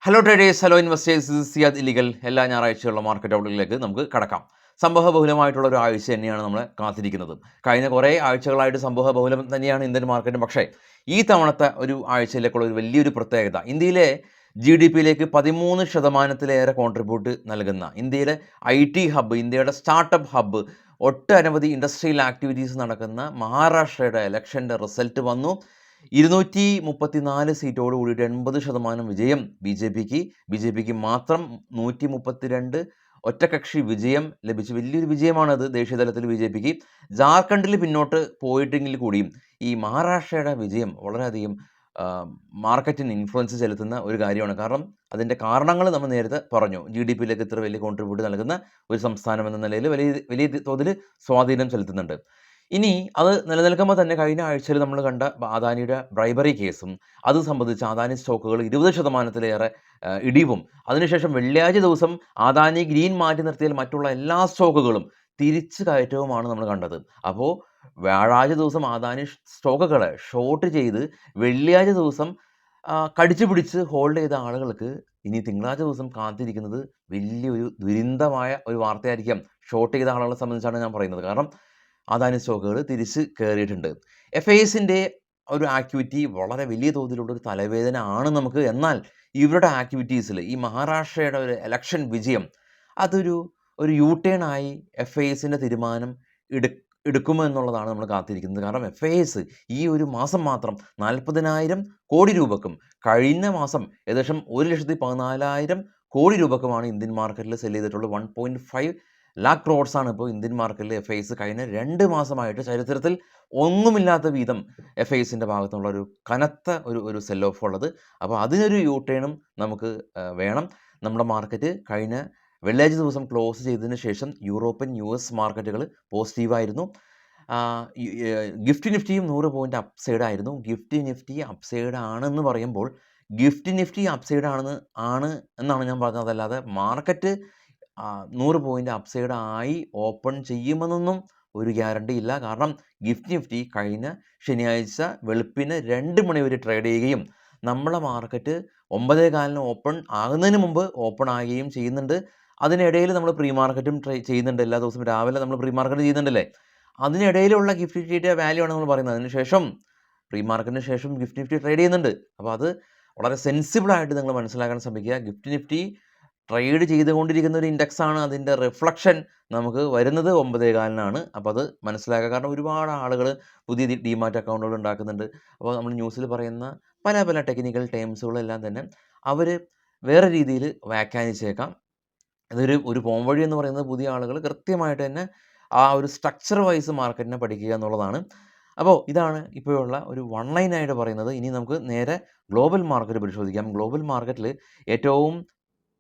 Hello traders, hello investors, Siyad ഇല്ലിഗൽ എല്ലാ ഞായറാഴ്ചയുള്ള മാർക്കറ്റ് ഔട്ട്ലുകളിലേക്ക് നമുക്ക് കടക്കാം. സംഭവബഹുലമായിട്ടുള്ള ഒരു ആഴ്ച തന്നെയാണ് നമ്മളെ കാത്തിരിക്കുന്നത്. കഴിഞ്ഞ കുറേ ആഴ്ചകളായിട്ട് സംഭവബഹുലം തന്നെയാണ് ഇന്ത്യൻ മാർക്കറ്റ്. പക്ഷേ ഈ തവണത്തെ ഒരു ആഴ്ചയിലേക്കുള്ള ഒരു വലിയൊരു പ്രത്യേകത, ഇന്ത്യയിലെ GDP-യിലേക്ക് 13% കോൺട്രിബ്യൂട്ട് നൽകുന്ന ഇന്ത്യയിലെ IT ഹബ്ബ്, ഇന്ത്യയുടെ സ്റ്റാർട്ടപ്പ് ഹബ്ബ്, ഒട്ടനവധി ഇൻഡസ്ട്രിയൽ ആക്ടിവിറ്റീസ് നടക്കുന്ന മഹാരാഷ്ട്രയുടെ ഇലക്ഷൻ്റെ റിസൾട്ട് വന്നു. 234 സീറ്റോട് കൂടിയിട്ട് 80% വിജയം ബി ജെ പിക്ക് മാത്രം 132 ഒറ്റക്കക്ഷി വിജയം ലഭിച്ചു. വലിയൊരു വിജയമാണത് ദേശീയതലത്തിൽ ബി ജെ പിക്ക്. ജാർഖണ്ഡിൽ പിന്നോട്ട് പോയിട്ടെങ്കിൽ കൂടിയും ഈ മഹാരാഷ്ട്രയുടെ വിജയം വളരെയധികം മാർക്കറ്റിന് ഇൻഫ്ലുവൻസ് ചെലുത്തുന്ന ഒരു കാര്യമാണ്. കാരണം അതിൻ്റെ കാരണങ്ങൾ നമ്മൾ നേരത്തെ പറഞ്ഞു. GDP-യിലേക്ക് ഇത്ര വലിയ കോൺട്രിബ്യൂട്ട് നൽകുന്ന ഒരു സംസ്ഥാനം എന്ന നിലയിൽ വലിയ തോതിൽ സ്വാധീനം ചെലുത്തുന്നുണ്ട്. ഇനി അത് നിലനിൽക്കുമ്പോൾ തന്നെ കഴിഞ്ഞ ആഴ്ചയിൽ നമ്മൾ കണ്ട അദാനിയുടെ ബ്രൈബറി കേസും അത് സംബന്ധിച്ച് അദാനി സ്റ്റോക്കുകൾ 20%-ലേറെ ഇടിവും, അതിനുശേഷം വെള്ളിയാഴ്ച ദിവസം അദാനി ഗ്രീൻ മാറ്റി നിർത്തിയാൽ മറ്റുള്ള എല്ലാ സ്റ്റോക്കുകളും തിരിച്ചു കയറ്റവുമാണ് നമ്മൾ കണ്ടത്. അപ്പോൾ വ്യാഴാഴ്ച ദിവസം അദാനി സ്റ്റോക്കുകളെ ഷോർട്ട് ചെയ്ത് വെള്ളിയാഴ്ച ദിവസം കടിച്ചു പിടിച്ച് ഹോൾഡ് ചെയ്ത ആളുകൾക്ക് ഇനി തിങ്കളാഴ്ച ദിവസം കാത്തിരിക്കുന്നത് വലിയൊരു ദുരന്തമായ ഒരു വാർത്തയായിരിക്കാം. ഷോർട്ട് ചെയ്ത ആളുകളെ സംബന്ധിച്ചാണ് ഞാൻ പറയുന്നത്. കാരണം അദാനി സ്റ്റോക്കുകൾ തിരിച്ച് കയറിയിട്ടുണ്ട്. FISൻ്റെ ഒരു ആക്ടിവിറ്റി വളരെ വലിയ തോതിലുള്ള ഒരു തലവേദന ആണ് നമുക്ക്. എന്നാൽ ഇവരുടെ ആക്ടിവിറ്റീസിൽ ഈ മഹാരാഷ്ട്രയുടെ ഒരു ഇലക്ഷൻ വിജയം അതൊരു യു ടേൺ ആയി FISൻ്റെ തീരുമാനം എടുക്കുമോ എന്നുള്ളതാണ് നമ്മൾ കാത്തിരിക്കുന്നത്. കാരണം FIS ഈ ഒരു മാസം മാത്രം 40,000 കോടി രൂപക്കും കഴിഞ്ഞ മാസം ഏകദേശം 1,14,000 കോടി രൂപക്കുമാണ് ഇന്ത്യൻ മാർക്കറ്റിൽ സെല് ചെയ്തിട്ടുള്ളത്. 1.5 lakh ക്രോഡ്സാണ് ഇപ്പോൾ ഇന്ത്യൻ മാർക്കറ്റിൽ FIS കഴിഞ്ഞ 2 മാസമായിട്ട് ചരിത്രത്തിൽ ഒന്നുമില്ലാത്ത വിധം FISൻ്റെ ഭാഗത്തുള്ള ഒരു കനത്ത ഒരു സെൽ ഓഫ് ഉള്ളത്. അപ്പോൾ അതിനൊരു യു ടേണും നമുക്ക് വേണം. നമ്മുടെ മാർക്കറ്റ് കഴിഞ്ഞ വെള്ളിയാഴ്ച ദിവസം ക്ലോസ് ചെയ്തതിന് ശേഷം യൂറോപ്യൻ US മാർക്കറ്റുകൾ പോസിറ്റീവായിരുന്നു. ഗിഫ്റ്റ് നിഫ്റ്റിയും 100 പോയിൻ്റ് അപ്സൈഡ് ആയിരുന്നു. ഗിഫ്റ്റ് നിഫ്റ്റി അപ്സൈഡ് ആണെന്ന് പറയുമ്പോൾ ഗിഫ്റ്റ് നിഫ്റ്റി അപ്സൈഡ് എന്നാണ് ഞാൻ പറഞ്ഞത്. അതല്ലാതെ മാർക്കറ്റ് 100 പോയിൻ്റ് അപ്സൈഡ് ആയി ഓപ്പൺ ചെയ്യുമെന്നൊന്നും ഒരു ഗ്യാരണ്ടി ഇല്ല. കാരണം ഗിഫ്റ്റ് നിഫ്റ്റി കഴിഞ്ഞ ശനിയാഴ്ച വെളുപ്പിന് 2 മണി വരെ ട്രേഡ് ചെയ്യുകയും നമ്മളെ മാർക്കറ്റ് 9:15 ഓപ്പൺ ആകുന്നതിന് മുമ്പ് ഓപ്പൺ ആകുകയും ചെയ്യുന്നുണ്ട്. അതിനിടയിൽ നമ്മൾ പ്രീ മാർക്കറ്റും ചെയ്യുന്നുണ്ട്. എല്ലാ ദിവസവും രാവിലെ നമ്മൾ പ്രീ മാർക്കറ്റ് ചെയ്യുന്നുണ്ടല്ലേ. അതിനിടയിലുള്ള ഗിഫ്റ്റ് നിഫ്റ്റിയുടെ വാല്യൂ ആണ് നമ്മൾ പറയുന്നത്. അതിനുശേഷം പ്രീ മാർക്കറ്റിന് ശേഷം ഗിഫ്റ്റ് നിഫ്റ്റി ട്രേഡ് ചെയ്യുന്നുണ്ട്. അപ്പോൾ അത് വളരെ സെൻസിബിളായിട്ട് നിങ്ങൾ മനസ്സിലാക്കാൻ ശ്രമിക്കുക. ഗിഫ്റ്റ് നിഫ്റ്റി ട്രേഡ് ചെയ്തുകൊണ്ടിരിക്കുന്ന ഒരു ഇൻഡെക്സാണ്. അതിൻ്റെ റിഫ്ലക്ഷൻ നമുക്ക് വരുന്നത് 9:15-നാണ്. അപ്പോൾ അത് മനസ്സിലാക്കുക. കാരണം ഒരുപാട് ആളുകൾ പുതിയ ഡിമാറ്റ് അക്കൗണ്ടുകൾ ഉണ്ടാക്കുന്നുണ്ട്. അപ്പോൾ നമ്മൾ ന്യൂസിൽ പറയുന്ന പല ടെക്നിക്കൽ ടേംസുകളെല്ലാം തന്നെ അവർ വേറെ രീതിയിൽ വ്യാഖ്യാനിച്ചേക്കാം. ഒരു പോംവഴി എന്ന് പറയുന്നത് പുതിയ ആളുകൾ കൃത്യമായിട്ട് തന്നെ ആ ഒരു സ്ട്രക്ചർ വൈസ് മാർക്കറ്റിനെ പഠിക്കുക എന്നുള്ളതാണ്. അപ്പോൾ ഇതാണ് ഇപ്പോഴുള്ള ഒരു വൺ ലൈനായിട്ട് പറയുന്നത്. ഇനി നമുക്ക് നേരെ ഗ്ലോബൽ മാർക്കറ്റ് പരിശോധിക്കാം. ഗ്ലോബൽ മാർക്കറ്റിൽ ഏറ്റവും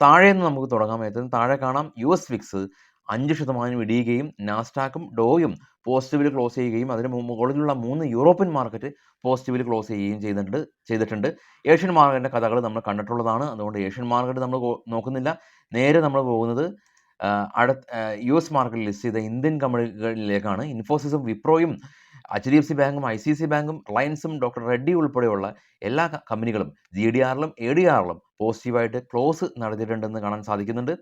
താഴെ നിന്ന് നമുക്ക് തുടങ്ങാം. ഏറ്റവും താഴെ കാണാം US വിക്സ് 5% ഇടിയുകയും നാസ്ഡാക്കും ഡോയും പോസിറ്റീവിൽ ക്ലോസ് ചെയ്യുകയും അതിന് മുകളിലുള്ള 3 യൂറോപ്യൻ മാർക്കറ്റ് പോസിറ്റീവിൽ ക്ലോസ് ചെയ്യുകയും ചെയ്തിട്ടുണ്ട്. ഏഷ്യൻ മാർക്കറ്റിൻ്റെ കഥകൾ നമ്മൾ കണ്ടിട്ടുള്ളതാണ്. അതുകൊണ്ട് ഏഷ്യൻ മാർക്കറ്റ് നമ്മൾ നോക്കുന്നില്ല. നേരെ നമ്മൾ പോകുന്നത് US മാർക്കറ്റിൽ ലിസ്റ്റ് ചെയ്ത ഇന്ത്യൻ കമ്പനികളിലേക്കാണ്. ഇൻഫോസിസും വിപ്രോയും HDFC ബാങ്കും ICICI ബാങ്കും റിലയൻസും ഡോക്ടർ റെഡ്ഡി ഉൾപ്പെടെയുള്ള എല്ലാ കമ്പനികളും GDR-ലും ADR-ലും പോസിറ്റീവായിട്ട് ക്ലോസ് നടത്തിയിട്ടുണ്ടെന്ന് കാണാൻ സാധിക്കുന്നുണ്ട്.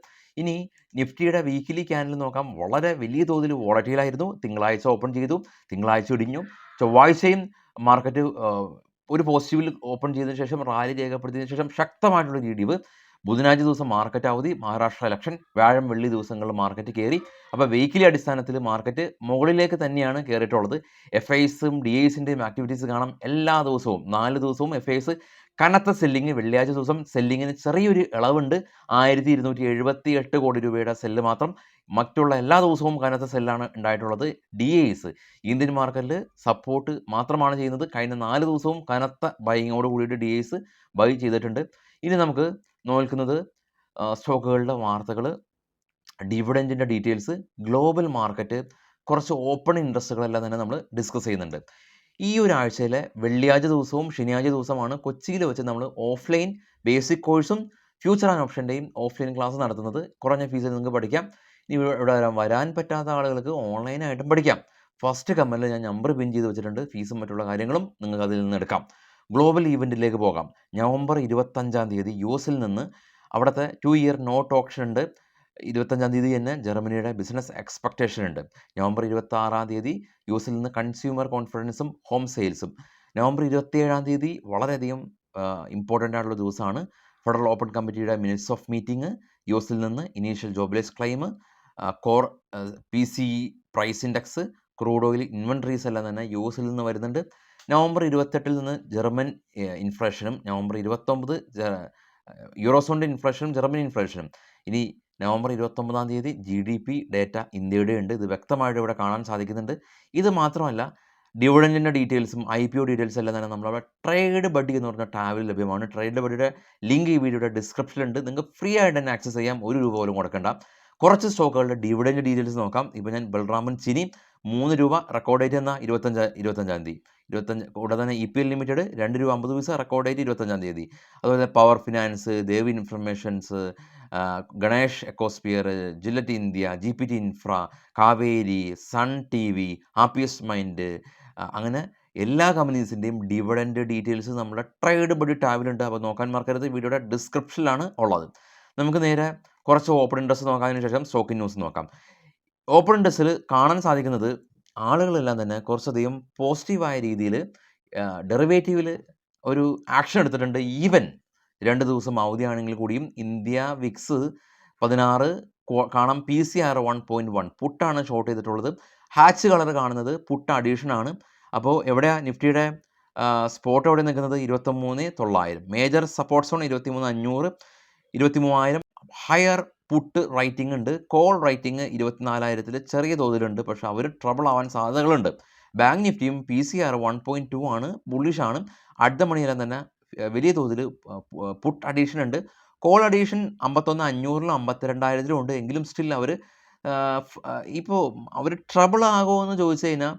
ഇനി നിഫ്റ്റിയുടെ വീക്കിലി ക്യാൻഡിൽ നോക്കാം. വളരെ വലിയ തോതിൽ വോളറ്റൈലായിരുന്നു. തിങ്കളാഴ്ച ഓപ്പൺ ചെയ്തു, തിങ്കളാഴ്ച ഇടിഞ്ഞു. ചൊവ്വാഴ്ചയും മാർക്കറ്റ് ഒരു പോസിറ്റീവിൽ ഓപ്പൺ ചെയ്തതിന് ശേഷം റാലി രേഖപ്പെടുത്തിയതിനു ശേഷം ശക്തമായിട്ടുള്ളൊരു ഇടിവ്. ബുധനാഴ്ച ദിവസം മാർക്കറ്റ് അവധി, മഹാരാഷ്ട്ര ഇലക്ഷൻ, വ്യാഴം വെള്ളി ദിവസങ്ങളിൽ മാർക്കറ്റ് കയറി. അപ്പോൾ വീക്കിലി അടിസ്ഥാനത്തിൽ മാർക്കറ്റ് മുകളിലേക്ക് തന്നെയാണ് കയറിയിട്ടുള്ളത്. FISും DISൻ്റെയും ആക്ടിവിറ്റീസ് കാണാം. എല്ലാ ദിവസവും 4 ദിവസവും FIS കനത്ത സെല്ലിങ്. വെള്ളിയാഴ്ച ദിവസം സെല്ലിങ്ങിന് ചെറിയൊരു ഇളവുണ്ട്. 1278 കോടി രൂപയുടെ സെല്ല് മാത്രം. മറ്റുള്ള എല്ലാ ദിവസവും കനത്ത സെല്ലാണ് ഉണ്ടായിട്ടുള്ളത്. DIS ഇന്ത്യൻ മാർക്കറ്റിൽ സപ്പോർട്ട് മാത്രമാണ് ചെയ്യുന്നത്. കഴിഞ്ഞ 4 ദിവസവും കനത്ത ബൈയിങ്ങോട് കൂടിയിട്ട് DIS ബൈ ചെയ്തിട്ടുണ്ട്. ഇനി നമുക്ക് നോക്കുന്നത് സ്റ്റോക്കുകളുടെ വാർത്തകൾ, ഡിവിഡൻറ്റിൻ്റെ ഡീറ്റെയിൽസ്, ഗ്ലോബൽ മാർക്കറ്റ്, കുറച്ച് ഓപ്പൺ ഇൻട്രസ്റ്റുകളെല്ലാം തന്നെ നമ്മൾ ഡിസ്കസ് ചെയ്യുന്നുണ്ട്. ഈ ഒരാഴ്ചയിലെ വെള്ളിയാഴ്ച ദിവസവും ശനിയാഴ്ച ദിവസമാണ് കൊച്ചിയിൽ വെച്ച് നമ്മൾ ഓഫ്ലൈൻ ബേസിക് കോഴ്സും ഫ്യൂച്ചർ ആൻഡ് ഓപ്ഷൻ്റെയും ഓഫ്ലൈൻ ക്ലാസ് നടത്തുന്നത്. കുറഞ്ഞ ഫീസിൽ നിങ്ങൾക്ക് പഠിക്കാം. ഇനി ഇവിടെ വരാൻ പറ്റാത്ത ആളുകൾക്ക് ഓൺലൈനായിട്ടും പഠിക്കാം. ഫസ്റ്റ് കമൻറ്റിൽ ഞാൻ നമ്പർ പിൻ ചെയ്ത് വെച്ചിട്ടുണ്ട്. ഫീസും മറ്റുള്ള കാര്യങ്ങളും നിങ്ങൾക്ക് അതിൽ നിന്ന് എടുക്കാം. ഗ്ലോബൽ ഈവൻറ്റിലേക്ക് പോകാം. നവംബർ 25 യു എസിൽ നിന്ന് അവിടുത്തെ 2 ഇയർ നോട്ട് ഓപ്ഷൻ ഉണ്ട്. 25 തന്നെ ജർമ്മനിയുടെ ബിസിനസ് എക്സ്പെക്റ്റേഷൻ ഉണ്ട്. നവംബർ 26 യു എസിൽ നിന്ന് കൺസ്യൂമർ കോൺഫിഡൻസും ഹോം സെയിൽസും. നവംബർ 27 വളരെയധികം ഇമ്പോർട്ടൻ്റ് ആയിട്ടുള്ള ദിവസമാണ്. ഫെഡറൽ ഓപ്പൺ കമ്മിറ്റിയുടെ മിനിറ്റ്സ് ഓഫ് മീറ്റിംഗ്, യു എസിൽ നിന്ന് initial jobless claim, core PCE price index, crude oil inventories എല്ലാം തന്നെ യു എസിൽ നിന്ന് വരുന്നുണ്ട്. നവംബർ 28 നിന്ന് ജർമ്മൻ ഇൻഫ്ലേഷനും, നവംബർ 29 യൂറോസോണിൻ്റെ ഇൻഫ്ലേഷനും ജർമ്മൻ ഇൻഫ്ലേഷനും. ഇനി നവംബർ 29 GDP ഡേറ്റ ഇന്ത്യയുടെ ഉണ്ട്. ഇത് വ്യക്തമായിട്ട് ഇവിടെ കാണാൻ സാധിക്കുന്നുണ്ട്. ഇത് മാത്രമല്ല, ഡിവിഡൻറ്റിൻ്റെ ഡീറ്റെയിൽസും IPO ഡീറ്റെയിൽസ് എല്ലാം തന്നെ നമ്മളവിടെ ട്രേഡ് ബഡ്ഡി എന്ന് പറഞ്ഞ ടാബിൽ ലഭ്യമാണ്. ട്രേഡ് ബഡ്ഡിയുടെ ലിങ്ക് ഈ വീഡിയോയുടെ ഡിസ്ക്രിപ്ഷനിലുണ്ട്. നിങ്ങൾക്ക് ഫ്രീ ആയിട്ട് തന്നെ ആക്സസ് ചെയ്യാം, ₹1 പോലും കൊടുക്കേണ്ട. കുറച്ച് സ്റ്റോക്കുകളുടെ ഡിവിഡൻറ്റ് ഡീറ്റെയിൽസ് നോക്കാം. ഇപ്പോൾ ഞാൻ ബൽറാമൻ ചിനി ₹3 റെക്കോർഡ് ഡേറ്റ് എന്നാൽ 25. കൂടാതെ തന്നെ EPL ലിമിറ്റഡ് ₹2.50 റെക്കോർഡ് ഡേറ്റ് 25. അതുപോലെ power finance, Dev informations, Ganesh ecosphere, Gillette India, GPT infra, Kaveri, Sun TV, happiest mind, അങ്ങനെ എല്ലാ കമ്പനീസിൻ്റെയും ഡിവിഡൻറ്റ് ഡീറ്റെയിൽസ് നമ്മുടെ ട്രേഡ് ബഡ്ഡി ടാബിലുണ്ട്. അപ്പോൾ നോക്കാൻ മറക്കരുത്, വീഡിയോയുടെ ഡിസ്ക്രിപ്ഷനിലാണ് ഉള്ളത്. നമുക്ക് നേരെ കുറച്ച് ഓപ്പൺ ഇൻട്രസ്റ്റ് നോക്കാതിന് ശേഷം സ്റ്റോക്ക് ന്യൂസ് നോക്കാം. ഓപ്പൺ ഇൻട്രസ്റ്റിൽ കാണാൻ സാധിക്കുന്നത് ആളുകളെല്ലാം തന്നെ കുറച്ചധികം പോസിറ്റീവായ രീതിയിൽ ഡെറിവേറ്റീവിൽ ഒരു ആക്ഷൻ എടുത്തിട്ടുണ്ട്. ഈവൻ 2 ദിവസം അവധിയാണെങ്കിൽ കൂടിയും ഇന്ത്യ വിക്സ് 16 കാണാം. PCR 1.1 പുട്ടാണ് ഷോർട്ട് ചെയ്തിട്ടുള്ളത്. ഹാച്ച് കളർ കാണുന്നത് പുട്ട് അഡീഷനാണ്. അപ്പോൾ എവിടെയാണ് നിഫ്റ്റിയുടെ സ്പോട്ട് എവിടെ നിൽക്കുന്നത്? 23,900. Major support zone 23,500, 23,000. Higher put writing ഉണ്ട്. കോൾ റൈറ്റിംഗ് 24,000 ചെറിയ തോതിലുണ്ട്. പക്ഷേ അവർ ട്രബിൾ ആവാൻ സാധ്യതകളുണ്ട്. ബാങ്ക് നിഫ്റ്റിയും PCR 1.2 ആണ്, ബുള്ളിഷാണ്. അടുത്ത മണിയെല്ലാം തന്നെ വലിയ തോതിൽ പുട്ട് അഡീഷൻ ഉണ്ട്. കോൾ അഡീഷൻ 51,500-ലും 52,000-ലും ഉണ്ട്. എങ്കിലും സ്റ്റിൽ അവർ ഇപ്പോൾ അവർ ട്രബിൾ ആകുമോ എന്ന് ചോദിച്ചു കഴിഞ്ഞാൽ,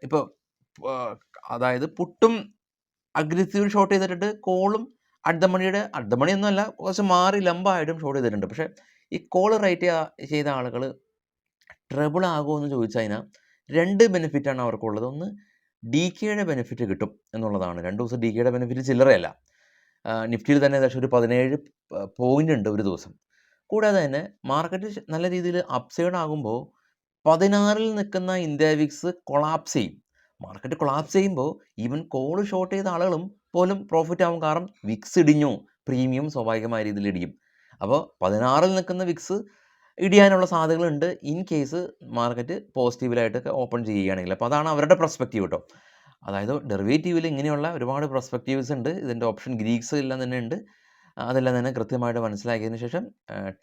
ഇപ്പോൾ അതായത് പുട്ടും അഗ്രസീവ് ഷോർട്ട് ചെയ്തിട്ടുണ്ട്, കോളും അടുത്ത മണിയൊന്നുമല്ല, കുറച്ച് മാറി ലംബമായിട്ടും ഷോർട്ട് ചെയ്തിട്ടുണ്ട്. പക്ഷേ ഈ കോൾ റേറ്റ് ചെയ്ത ആളുകൾ ട്രബിൾ ആകുമോ എന്ന് ചോദിച്ചു കഴിഞ്ഞാൽ 2 ബെനിഫിറ്റാണ് അവർക്കുള്ളത്. ഒന്ന്, DKയുടെ ബെനിഫിറ്റ് കിട്ടും എന്നുള്ളതാണ്. 2 ദിവസം DKയുടെ ബെനിഫിറ്റ് ചില്ലറയല്ല. നിഫ്റ്റിയിൽ തന്നെ ഏകദേശം ഒരു 17 പോയിൻ്റ് ഉണ്ട് ഒരു ദിവസം. കൂടാതെ തന്നെ മാർക്കറ്റ് നല്ല രീതിയിൽ അപ്സൈഡ് ആകുമ്പോൾ 16-ൽ നിൽക്കുന്ന ഇന്ത്യ വിക്സ് കൊളാപ്സ് ചെയ്യും. മാർക്കറ്റ് കൊളാപ്സ് ചെയ്യുമ്പോൾ ഈവൻ കോൾ ഷോർട്ട് ചെയ്ത ആളുകളും പോലും പ്രോഫിറ്റ് ആവും. കാരണം വിക്സ് ഇടിഞ്ഞു, പ്രീമിയം സ്വാഭാവികമായ രീതിയിൽ ഇടിയും. അപ്പോൾ 16-ൽ നിൽക്കുന്ന വിക്സ് ഇടിയാനുള്ള സാധ്യതകളുണ്ട് ഇൻ കേസ് മാർക്കറ്റ് പോസിറ്റീവിലായിട്ടൊക്കെ ഓപ്പൺ ചെയ്യുകയാണെങ്കിൽ. അപ്പോൾ അതാണ് അവരുടെ പെർസ്പെക്റ്റീവ് കേട്ടോ. അതായത് ഡെറിവേറ്റീവിൽ ഇങ്ങനെയുള്ള ഒരുപാട് പെർസ്പെക്റ്റീവ്സ് ഉണ്ട്. ഇതിൻ്റെ ഓപ്ഷൻ ഗ്രീക്സ് എല്ലാം തന്നെ ഉണ്ട്. അതെല്ലാം തന്നെ കൃത്യമായിട്ട് മനസ്സിലാക്കിയതിന് ശേഷം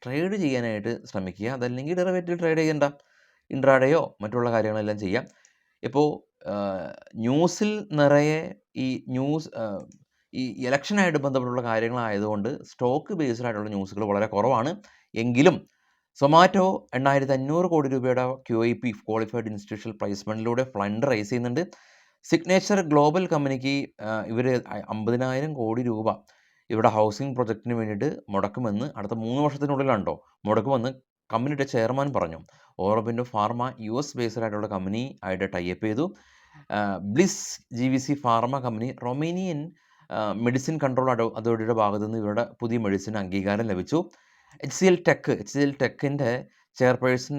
ട്രേഡ് ചെയ്യാനായിട്ട് ശ്രമിക്കുക. അതല്ലെങ്കിൽ ഡെറിവേറ്റീവ് ട്രേഡ് ചെയ്യേണ്ട, ഇൻട്രാഡേയോ മറ്റുള്ള കാര്യങ്ങളെല്ലാം ചെയ്യാം. ഇപ്പോൾ ന്യൂസിൽ നിറയെ ഈ ഇലക്ഷനായിട്ട് ബന്ധപ്പെട്ടുള്ള കാര്യങ്ങളായതുകൊണ്ട് സ്റ്റോക്ക് ബേസ്ഡ് ആയിട്ടുള്ള ന്യൂസുകൾ വളരെ കുറവാണ്. എങ്കിലും സൊമാറ്റോ 8,500 കോടി രൂപയുടെ QIP ക്വാളിഫൈഡ് ഇൻസ്റ്റിറ്റ്യൂഷണൽ പ്ലേസ്മെൻറ്റിലൂടെ ഫണ്ട് റൈസ് ചെയ്യുന്നുണ്ട്. സിഗ്നേച്ചർ ഗ്ലോബൽ കമ്പനിക്ക് ഇവർ 50,000 കോടി രൂപ ഇവിടെ ഹൗസിംഗ് പ്രൊജക്റ്റിന് വേണ്ടിയിട്ട് മുടക്കുമെന്ന് അടുത്ത 3 വർഷത്തിനുള്ളിലാണോ മുടക്കുമെന്ന് കമ്പനിയുടെ ചെയർമാൻ പറഞ്ഞു. ഓറബിൻഡോ ഫാർമ US ബേസ്ഡ് ആയിട്ടുള്ള കമ്പനി ആയിട്ട് ടൈപ്പ് ചെയ്തു. Bliss GVC pharma company Romanian medicine control അതോറിറ്റിയുടെ ഭാഗത്തു നിന്ന് ഇവരുടെ പുതിയ മെഡിസിൻ അംഗീകാരം ലഭിച്ചു. HCL ടെക്കിൻ്റെ ചെയർപേഴ്സൺ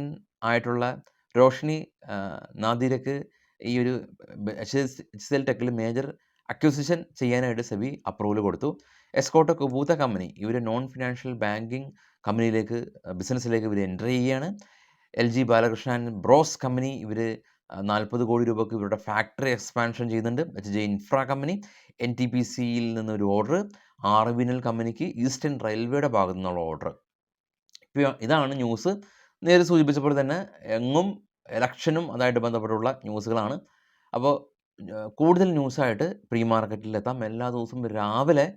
ആയിട്ടുള്ള റോഷ്നി നാദിരക്ക് ഈ ഒരു HCL ടെക്കിൽ മേജർ അക്വിസിഷൻ ചെയ്യാനായിട്ട് സെബി അപ്രൂവൽ കൊടുത്തു. എസ്കോട്ടോ കുബൂത്ത കമ്പനി ഇവർ നോൺ ഫിനാൻഷ്യൽ ബാങ്കിങ് ബിസിനസ്സിലേക്ക് ഇവർ എൻ്റർ ചെയ്യുകയാണ്. LG ബാലകൃഷ്ണൻ ബ്രോസ് കമ്പനി ഇവർ 40 കോടി രൂപയ്ക്ക് ഇവരുടെ ഫാക്ടറി എക്സ്പാൻഷൻ ചെയ്യുന്നുണ്ട്. HJ ഇൻഫ്ര കമ്പനി NTPCയിൽ നിന്നൊരു ഓർഡർ. RVNL കമ്പനിക്ക് ഈസ്റ്റേൺ റെയിൽവേയുടെ ഭാഗത്തു നിന്നുള്ള ഓർഡർ. ഇപ്പോൾ ഇതാണ് ന്യൂസ്. നേരെ സൂചിപ്പിച്ചപ്പോൾ തന്നെ എങ്ങും ഇലക്ഷനും അതായിട്ട് ബന്ധപ്പെട്ടുള്ള ന്യൂസുകളാണ്. അപ്പോൾ കൂടുതൽ ന്യൂസായിട്ട് പ്രീ മാർക്കറ്റിലെത്താം. എല്ലാ ദിവസവും രാവിലെ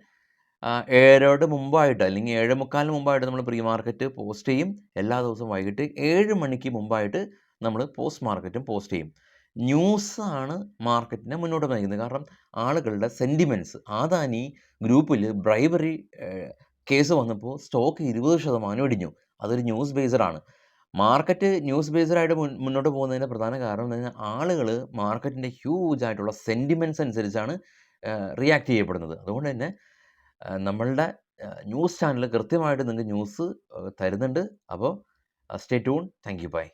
7:00 മുമ്പായിട്ട് അല്ലെങ്കിൽ 7:45 മുമ്പായിട്ട് നമ്മൾ പ്രീ മാർക്കറ്റ് പോസ്റ്റ് ചെയ്യും. എല്ലാ ദിവസവും വൈകിട്ട് 7 മണിക്ക് മുമ്പായിട്ട് നമ്മൾ പോസ്റ്റ് മാർക്കറ്റും പോസ്റ്റ് ചെയ്യും. ന്യൂസാണ് മാർക്കറ്റിനെ മുന്നോട്ട് നയിക്കുന്നത്. കാരണം ആളുകളുടെ സെൻറ്റിമെൻറ്റ്സ്, അദാനി ഗ്രൂപ്പിൽ ബ്രൈബറി കേസ് വന്നപ്പോൾ സ്റ്റോക്ക് 20% ഇടിഞ്ഞു. അതൊരു ന്യൂസ് ബേസ്ഡാണ്. മാർക്കറ്റ് ന്യൂസ് ബേസ്ഡായിട്ട് മുന്നോട്ട് പോകുന്നതിൻ്റെ പ്രധാന കാരണം എന്ന് പറഞ്ഞാൽ ആളുകൾ മാർക്കറ്റിൻ്റെ ഹ്യൂജ് ആയിട്ടുള്ള സെൻറ്റിമെൻറ്റ്സ് അനുസരിച്ചാണ് റിയാക്ട് ചെയ്യപ്പെടുന്നത്. അതുകൊണ്ട് തന്നെ നമ്മളുടെ ന്യൂസ് ചാനൽ കൃത്യമായിട്ട് നിങ്ങൾക്ക് ന്യൂസ് തരുന്നുണ്ട്. അപ്പോൾ stay tune. Thank you. By.